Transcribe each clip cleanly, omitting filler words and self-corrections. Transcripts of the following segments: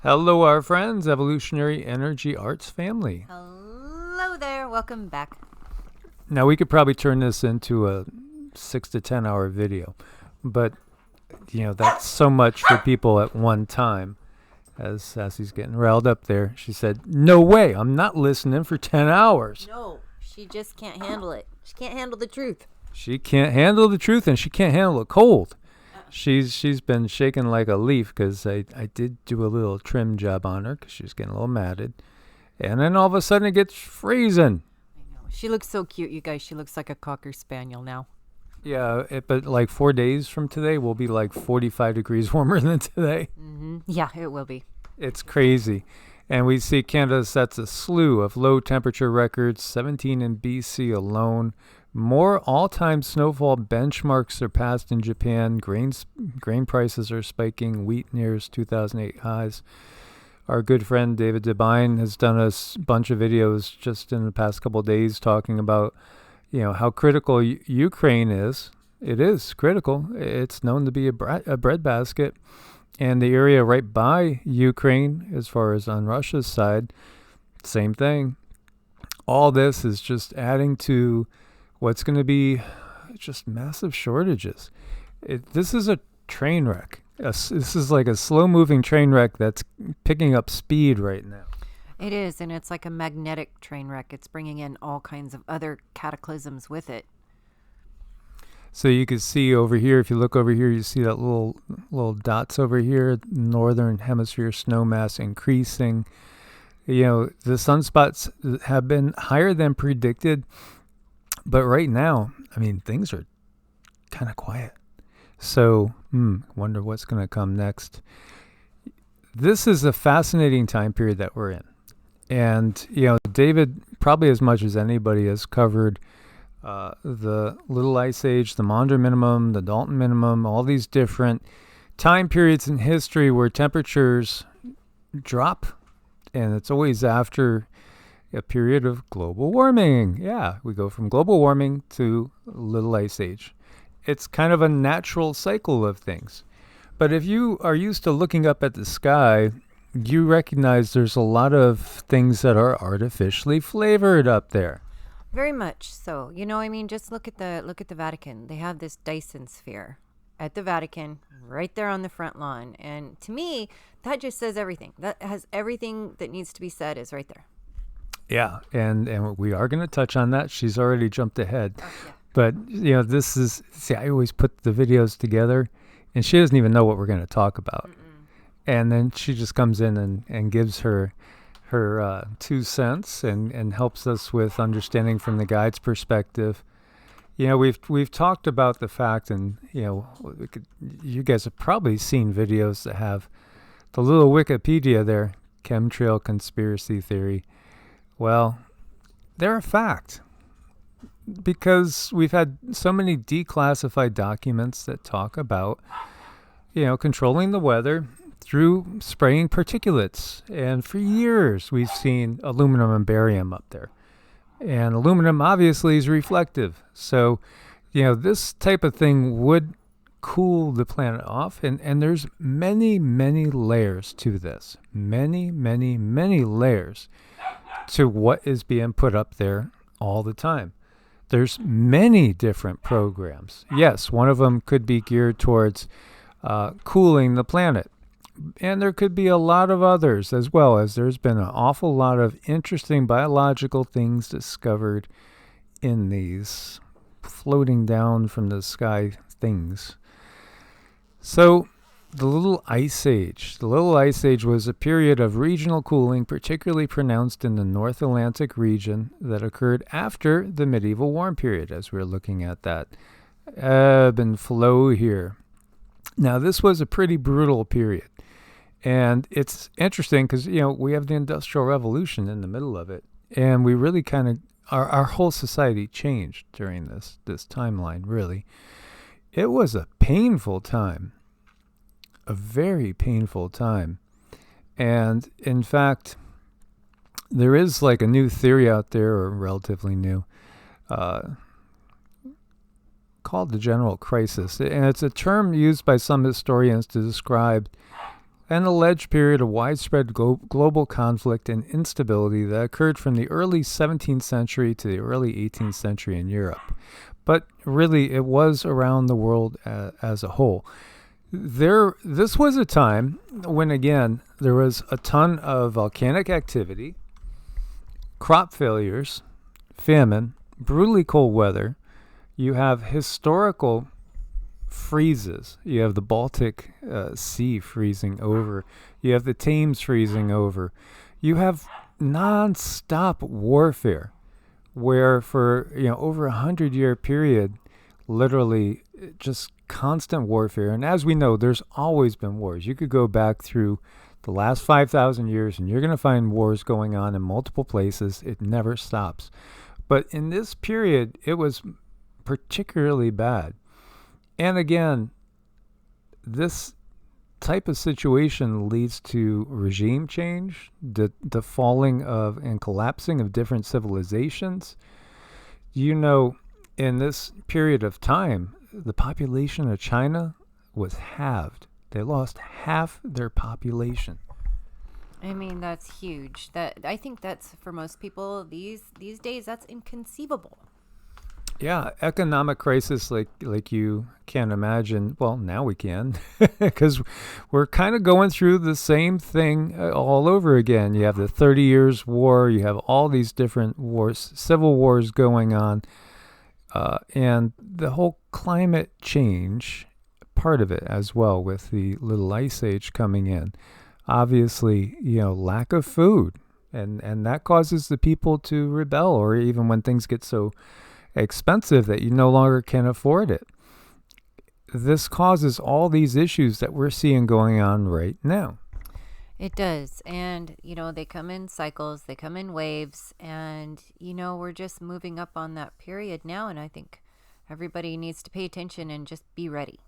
Hello, our friends, Evolutionary Energy Arts family. Hello there, welcome back. Now, we could probably turn this into a 6 to 10 hour video, but, that's so much for people at one time. As Sassy's getting riled up there, she said, "No way, I'm not listening for 10 hours. No, she just can't handle it. She can't handle the truth. She can't handle the truth, and she can't handle the cold. She's been shaking like a leaf because I did do a little trim job on her because she was getting a little matted. And then all of a sudden it gets freezing. I know. She looks so cute, you guys. She looks like a Cocker Spaniel now. Yeah, but like 4 days from today will be like 45 degrees warmer than today. Mm-hmm. Yeah, it will be. It's crazy. And we see Canada sets a slew of low temperature records, 17 in BC alone. More all-time snowfall benchmarks surpassed in Japan. Grain prices are spiking. Wheat nears 2008 highs. Our good friend David Devine has done a bunch of videos just in the past couple of days talking about, how critical Ukraine is. It is critical. It's known to be a breadbasket. And the area right by Ukraine, as far as on Russia's side, same thing. All this is just adding to what's going to be just massive shortages. This is a train wreck. This is like a slow-moving train wreck that's picking up speed right now. It is, and it's like a magnetic train wreck. It's bringing in all kinds of other cataclysms with it. So you can see over here, if you look over here, you see that little dots over here, northern hemisphere snow mass increasing. The sunspots have been higher than predicted. But right now, things are kind of quiet. So, wonder what's going to come next. This is a fascinating time period that we're in. And, David, probably as much as anybody, has covered the Little Ice Age, the Maunder Minimum, the Dalton Minimum, all these different time periods in history where temperatures drop. And it's always after a period of global warming. Yeah, we go from global warming to Little Ice Age. It's kind of a natural cycle of things. But if you are used to looking up at the sky, you recognize there's a lot of things that are artificially flavored up there. Very much so. Just look at the Vatican. They have this Dyson Sphere at the Vatican right there on the front lawn. And to me, that just says everything. That has everything that needs to be said is right there. Yeah, and we are going to touch on that. She's already jumped ahead. Oh, yeah. But, this is, I always put the videos together, and she doesn't even know what we're going to talk about. Mm-mm. And then she just comes in and gives her 2 cents and helps us with understanding from the guide's perspective. We've talked about the fact, and, you guys have probably seen videos that have the little Wikipedia there, chemtrail conspiracy theory. Well, they're a fact because we've had so many declassified documents that talk about, controlling the weather through spraying particulates. And for years, we've seen aluminum and barium up there. And aluminum obviously is reflective. So, this type of thing would cool the planet off. And there's many, many layers to this. Many, many, many layers to what is being put up there all the time. There's many different programs. Yes, one of them could be geared towards cooling the planet. And there could be a lot of others as well, as there's been an awful lot of interesting biological things discovered in these floating down from the sky things. So, the Little Ice Age. The Little Ice Age was a period of regional cooling, particularly pronounced in the North Atlantic region, that occurred after the medieval warm period, as we're looking at that ebb and flow here. Now, this was a pretty brutal period. And it's interesting because, we have the Industrial Revolution in the middle of it. And we really kind of, our whole society changed during this timeline, really. It was a painful time. A very painful time. And in fact, there is like a new theory out there, or relatively new, called the general crisis. And it's a term used by some historians to describe an alleged period of widespread global conflict and instability that occurred from the early 17th century to the early 18th century in Europe. But really, it was around the world as a whole. This was a time when, again, there was a ton of volcanic activity, crop failures, famine, brutally cold weather. You have historical freezes. You have the Baltic Sea freezing over. You have the Thames freezing over. You have non-stop warfare, where for over 100-year period, literally just constant warfare. And as we know, there's always been wars. You could go back through the last 5,000 years and you're going to find wars going on in multiple places. It never stops. But in this period, it was particularly bad. And again, this type of situation leads to regime change, the falling of and collapsing of different civilizations. In this period of time, the population of China was halved. They lost half their population. I mean, that's huge. I think that's, for most people these days, that's inconceivable. Yeah, economic crisis like you can't imagine. Well, now we can, because we're kind of going through the same thing all over again. You have the 30 Years' War. You have all these different wars, civil wars going on. And the whole climate change part of it as well, with the little ice age coming in. Obviously, lack of food. And that causes the people to rebel, or even when things get so expensive that you no longer can afford it. This causes all these issues that we're seeing going on right now. It does. And, they come in cycles, they come in waves, and, we're just moving up on that period now. And I think everybody needs to pay attention and just be ready.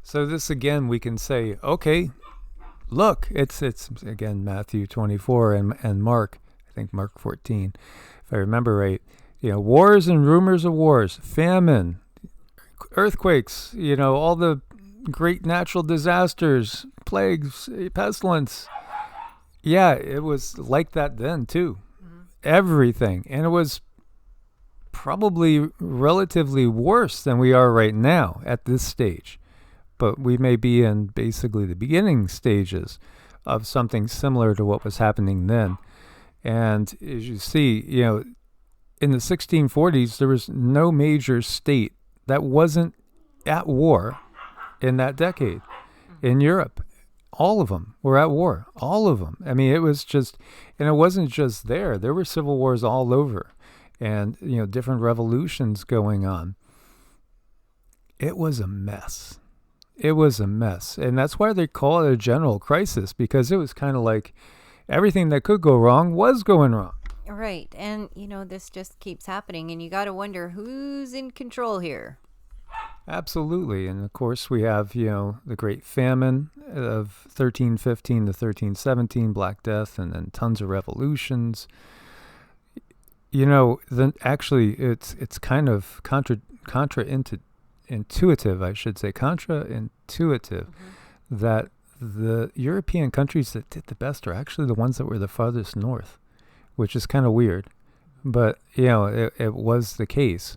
So this, again, we can say, okay, look, it's again, Matthew 24 and Mark, I think Mark 14, if I remember right. Wars and rumors of wars, famine, earthquakes, all the great natural disasters, plagues, pestilence. Yeah, it was like that then too. Mm-hmm. Everything. And it was probably relatively worse than we are right now at this stage. But we may be in basically the beginning stages of something similar to what was happening then. And as you see, in the 1640s, there was no major state that wasn't at war in that decade. In Europe, all of them were at war. All of them. I mean, it was just, and it wasn't just there. There were civil wars all over, and, different revolutions going on. It was a mess. It was a mess. And that's why they call it a general crisis, because it was kind of like everything that could go wrong was going wrong. Right. And, this just keeps happening, and you got to wonder who's in control here. Absolutely. And of course, we have, the Great Famine of 1315 to 1317, Black Death, and then tons of revolutions. Then actually, it's kind of counterintuitive, I should say, counterintuitive, that the European countries that did the best are actually the ones that were the farthest north, which is kind of weird. But, it was the case.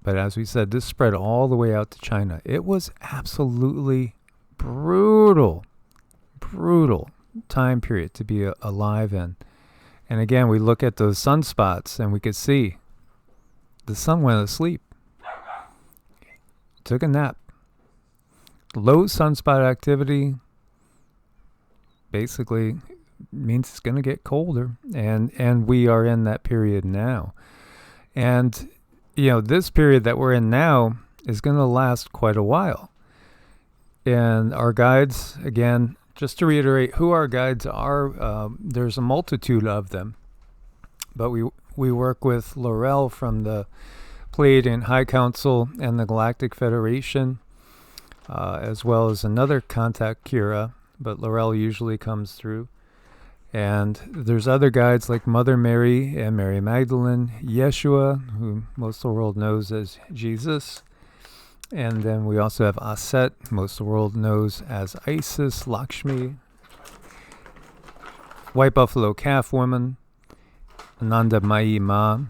But as we said, this spread all the way out to China. It was absolutely brutal time period to be alive in. And again, we look at those sunspots and we could see the sun went asleep. Took a nap. Low sunspot activity basically means it's going to get colder. And we are in that period now. And this period that we're in now is going to last quite a while. And our guides, again, just to reiterate who our guides are, there's a multitude of them. But we work with Laurel from the Pleiadian High Council and the Galactic Federation, as well as another contact, Kira, but Laurel usually comes through. And there's other guides like Mother Mary and Mary Magdalene, Yeshua, who most of the world knows as Jesus, And then we also have Aset, most of the world knows as Isis, Lakshmi, White Buffalo Calf Woman, Ananda Mai Ma,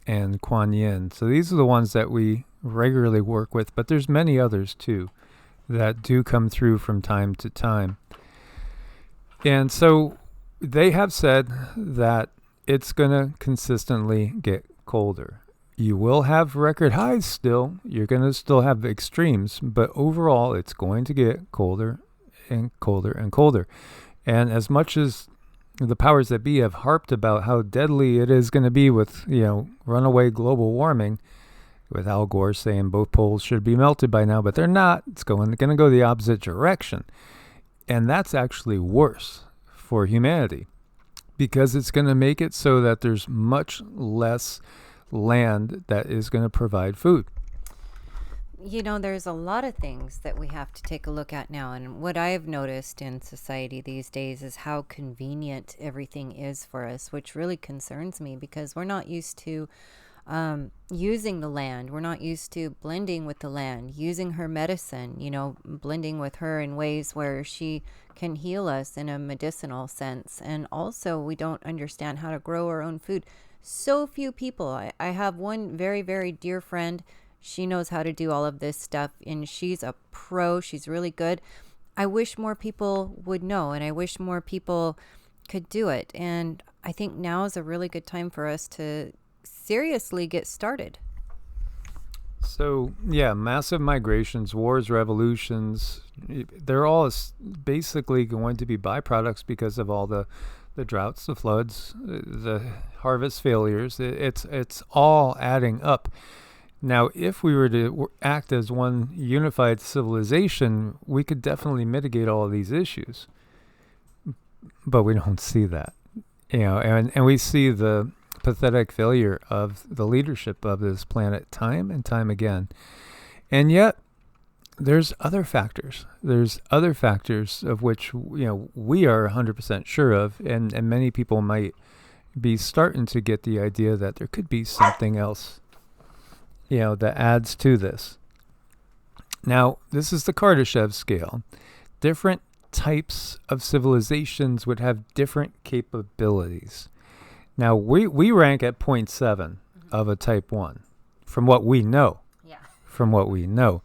and Kuan Yin. So these are the ones that we regularly work with, but there's many others too that do come through from time to time. And so they have said that it's going to consistently get colder. You will have record highs still. You're going to still have extremes, but overall it's going to get colder and colder and colder. And as much as the powers that be have harped about how deadly it is going to be with, runaway global warming, with Al Gore saying both poles should be melted by now, but they're not. It's going to go the opposite direction. And that's actually worse for humanity because it's going to make it so that there's much less land that is going to provide food. There's a lot of things that we have to take a look at now. And what I have noticed in society these days is how convenient everything is for us, which really concerns me because we're not used to using the land. We're not used to blending with the land, using her medicine, blending with her in ways where she can heal us in a medicinal sense. And also we don't understand how to grow our own food. So few people. I have one very, very dear friend. She knows how to do all of this stuff and she's a pro. She's really good. I wish more people would know and I wish more people could do it. And I think now is a really good time for us to seriously get started. So, massive migrations, wars, revolutions, they're all basically going to be byproducts because of all the droughts, the floods, the harvest failures. It's all adding up. Now, if we were to act as one unified civilization, we could definitely mitigate all of these issues. But we don't see that. And we see the pathetic failure of the leadership of this planet time and time again. And yet, there's other factors. There's other factors of which, we are 100% sure of, and many people might be starting to get the idea that there could be something else that adds to this. Now, this is the Kardashev Scale. Different types of civilizations would have different capabilities. Now, we rank at 0.7 of a type 1, from what we know. Yeah. From what we know.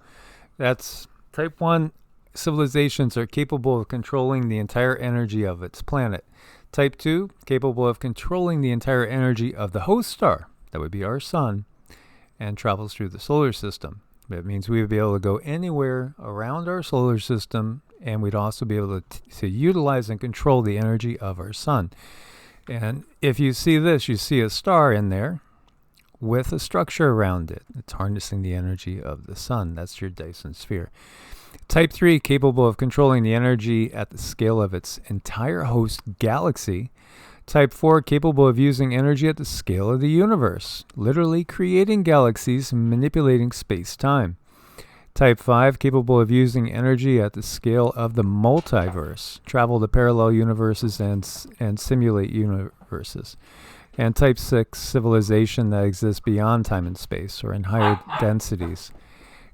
That's type 1 civilizations are capable of controlling the entire energy of its planet. Type 2, capable of controlling the entire energy of the host star, that would be our sun, and travels through the solar system. That means we would be able to go anywhere around our solar system, and we'd also be able to utilize and control the energy of our sun. And if you see this, you see a star in there with a structure around it. It's harnessing the energy of the sun. That's your Dyson Sphere. Type 3, capable of controlling the energy at the scale of its entire host galaxy. Type 4, capable of using energy at the scale of the universe, literally creating galaxies and manipulating space-time. Type 5, capable of using energy at the scale of the multiverse, travel to parallel universes and simulate universes. And Type 6, civilization that exists beyond time and space or in higher densities,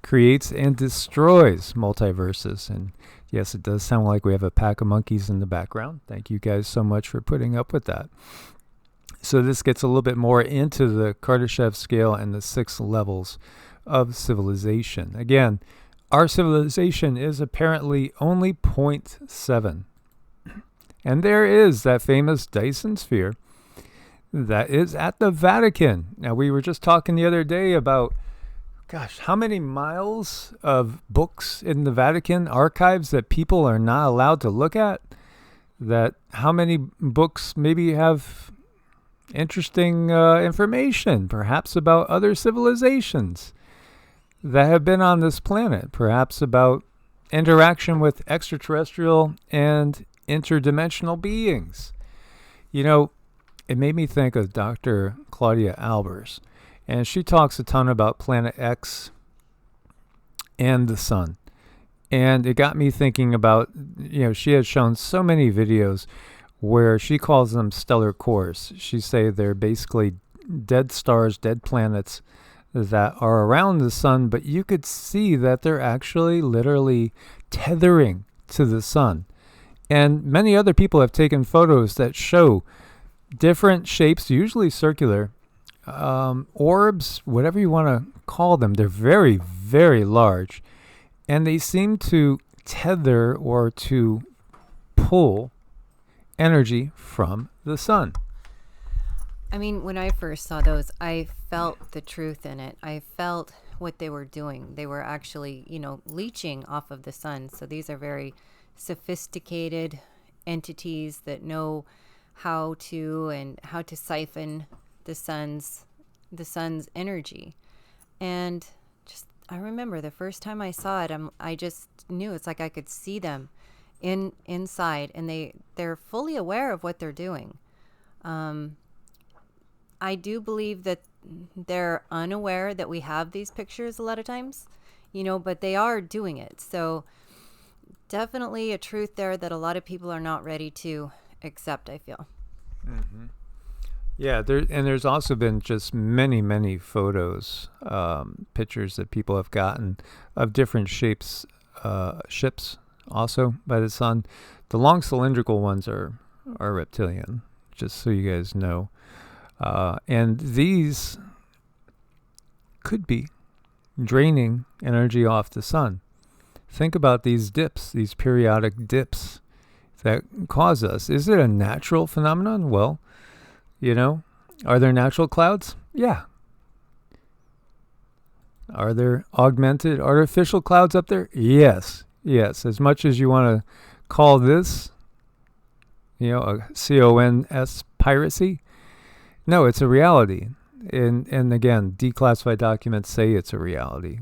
creates and destroys multiverses. And yes, it does sound like we have a pack of monkeys in the background. Thank you guys so much for putting up with that. So this gets a little bit more into the Kardashev Scale and the 6 levels of civilization. Again, our civilization is apparently only 0.7. And there is that famous Dyson Sphere that is at the Vatican. Now, we were just talking the other day about, how many miles of books in the Vatican archives that people are not allowed to look at? That how many books maybe have interesting information, perhaps about other civilizations that have been on this planet, perhaps about interaction with extraterrestrial and interdimensional beings. It made me think of Dr. Claudia Albers, and she talks a ton about Planet X and the sun. And it got me thinking about, she has shown so many videos where she calls them stellar cores. She say they're basically dead stars, dead planets that are around the sun, but you could see that they're actually literally tethering to the sun. And many other people have taken photos that show different shapes, usually circular, orbs, whatever you want to call them. They're very, very large. And they seem to tether or to pull energy from the sun. I mean, when I first saw those, I felt the truth in it. I felt what they were doing. They were actually, leeching off of the sun. So these are very sophisticated entities that know how to siphon the sun's energy. And just, I remember the first time I saw it, I just knew, it's like I could see them inside, and they're fully aware of what they're doing. I do believe that they're unaware that we have these pictures a lot of times, but they are doing it. So definitely a truth there that a lot of people are not ready to accept, I feel. Mm-hmm. Yeah, there's also been just many, many photos, pictures that people have gotten of different shapes, ships also by the sun. The long cylindrical ones are reptilian, just so you guys know. And these could be draining energy off the sun. Think about these dips, these periodic dips that cause us. Is it a natural phenomenon? Well, are there natural clouds? Yeah. Are there augmented artificial clouds up there? Yes. Yes. As much as you want to call this, a CONS piracy, no, it's a reality. And again, declassified documents say it's a reality.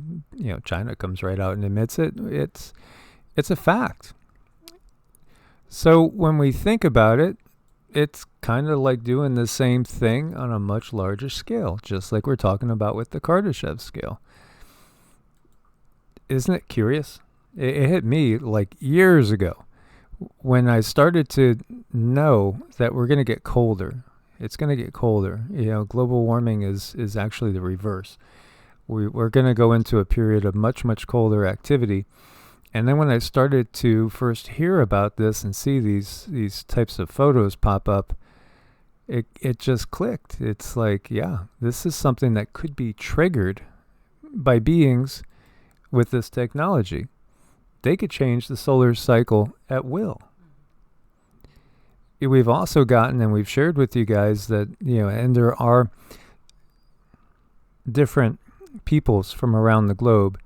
China comes right out and admits it. It's a fact. So when we think about it, it's kind of like doing the same thing on a much larger scale, just like we're talking about with the Kardashev scale. Isn't it curious? It hit me like years ago when I started to know that we're going to get colder. It's going to get colder. Global warming is actually the reverse. We're going to go into a period of much, much colder activity. And then when I started to first hear about this and see these types of photos pop up, it just clicked. It's like, yeah, this is something that could be triggered by beings with this technology. They could change the solar cycle at will. We've also gotten, and we've shared with you guys that, and there are different peoples from around the globe,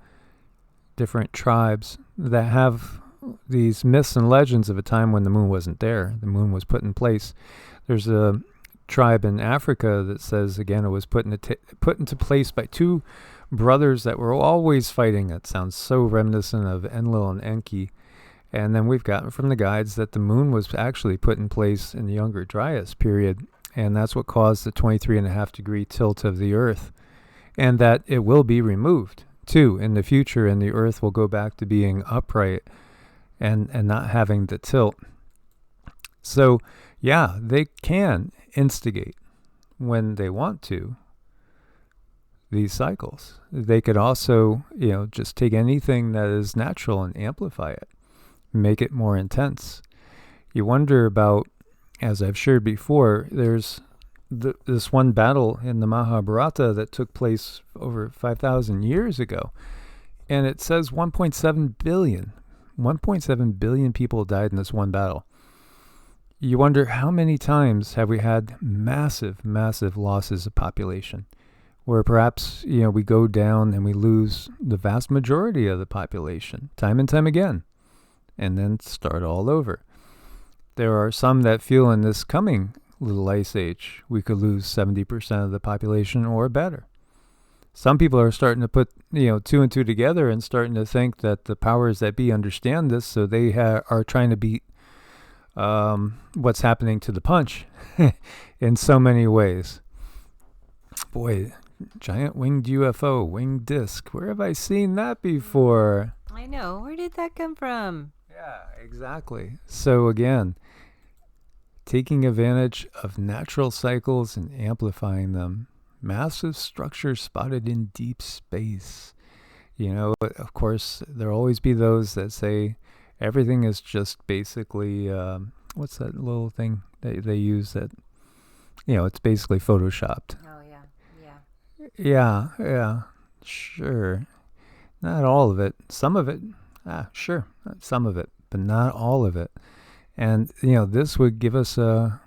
different tribes that have these myths and legends of a time when the moon wasn't there. The moon was put in place. There's a tribe in Africa that says, again, it was put into place by two brothers that were always fighting. It sounds so reminiscent of Enlil and Enki. And then we've gotten from the guides that the moon was actually put in place in the Younger Dryas period, and that's what caused the 23.5 degree tilt of the Earth, and that it will be removed too in the future, and the Earth will go back to being upright and not having the tilt. So yeah, they can instigate when they want to these cycles. They could also, just take anything that is natural and amplify it, make it more intense. You wonder about, as I've shared before, there's this one battle in the Mahabharata that took place over 5,000 years ago, and it says 1.7 billion people died in this one battle. You wonder how many times have we had massive, massive losses of population, where perhaps, we go down and we lose the vast majority of the population time and time again, and then start all over. There are some that feel in this coming little ice age, we could lose 70% of the population or better. Some people are starting to put, two and two together and starting to think that the powers that be understand this, so they are trying to beat what's happening to the punch in so many ways. Boy, giant winged UFO, winged disc. Where have I seen that before? I know. Where did that come from? Yeah, exactly. So again, taking advantage of natural cycles and amplifying them massive structure spotted in deep space. Of course, there'll always be those that say everything is just basically, what's that little thing that they use that, it's basically photoshopped. Oh, yeah. Yeah, sure. Not all of it. Some of it. Sure. Some of it, but not all of it. And, this would give us a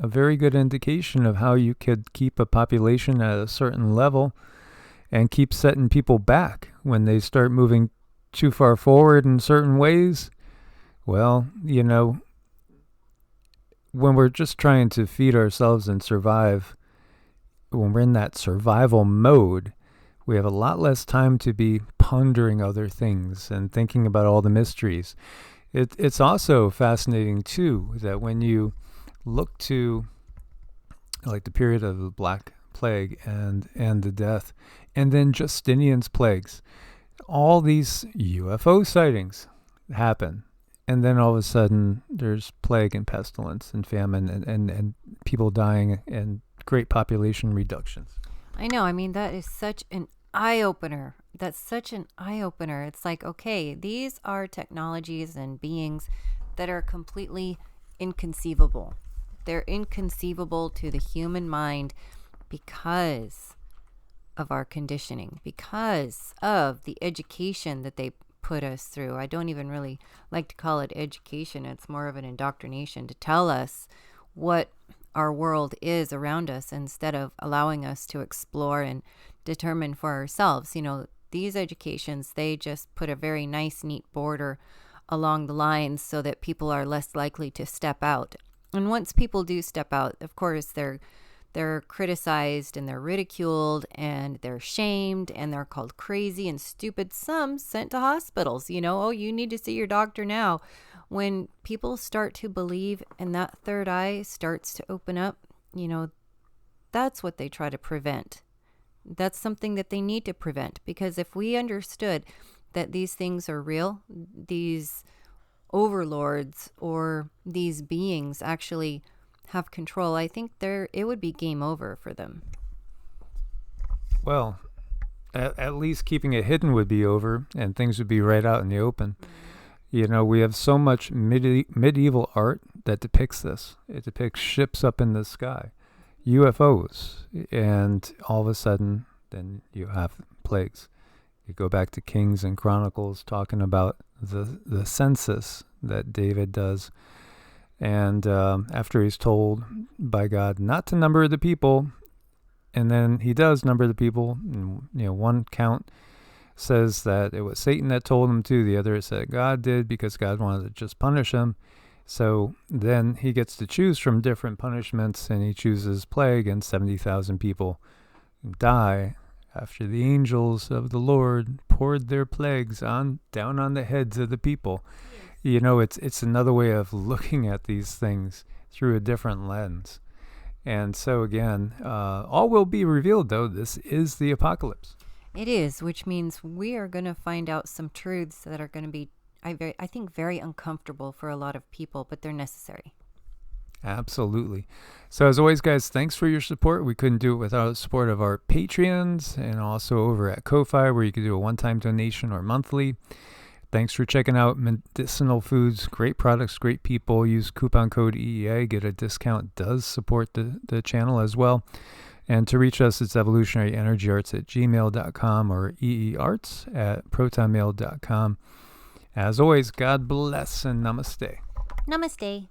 very good indication of how you could keep a population at a certain level and keep setting people back when they start moving too far forward in certain ways. Well, when we're just trying to feed ourselves and survive, when we're in that survival mode, we have a lot less time to be pondering other things and thinking about all the mysteries. It's also fascinating, too, that when you look to like the period of the Black Plague and the death, and then Justinian's plagues, all these UFO sightings happen. And then all of a sudden, there's plague and pestilence and famine and people dying and great population reductions. I know. I mean, that is such an eye-opener. That's such an eye-opener. It's like, okay, these are technologies and beings that are completely inconceivable. They're inconceivable to the human mind because of our conditioning, because of the education that they put us through. I don't even really like to call it education. It's more of an indoctrination to tell us what our world is around us instead of allowing us to explore and determine for ourselves. These educations, they just put a very nice, neat border along the lines so that people are less likely to step out. And once people do step out, of course, they're criticized and they're ridiculed and they're shamed and they're called crazy and stupid. Some sent to hospitals, oh, you need to see your doctor now. When people start to believe and that third eye starts to open up, that's what they try to prevent. That's something that they need to prevent, because if we understood that these things are real, these overlords or these beings actually have control, I think it would be game over for them. Well, at least keeping it hidden would be over and things would be right out in the open. We have so much medieval art that depicts this. It depicts ships up in the sky, UFOs, and all of a sudden, then you have plagues. You go back to Kings and Chronicles talking about the census that David does. And after he's told by God not to number the people, and then he does number the people, and, one count says that it was Satan that told him to. The other said God did because God wanted to just punish him. So then he gets to choose from different punishments, and he chooses plague, and 70,000 people die after the angels of the Lord poured their plagues down on the heads of the people. It's another way of looking at these things through a different lens. And so again, all will be revealed, though. This is the apocalypse. It is, which means we are going to find out some truths that are going to be, I think, very uncomfortable for a lot of people, but they're necessary. Absolutely. So as always, guys, thanks for your support. We couldn't do it without the support of our Patreons, and also over at Ko-Fi, where you can do a one-time donation or monthly. Thanks for checking out Medicinal Foods. Great products, great people. Use coupon code EEA. Get a discount. Does support the channel as well. And to reach us, it's evolutionaryenergyarts@gmail.com or EEARTS@protonmail.com. As always, God bless and namaste. Namaste.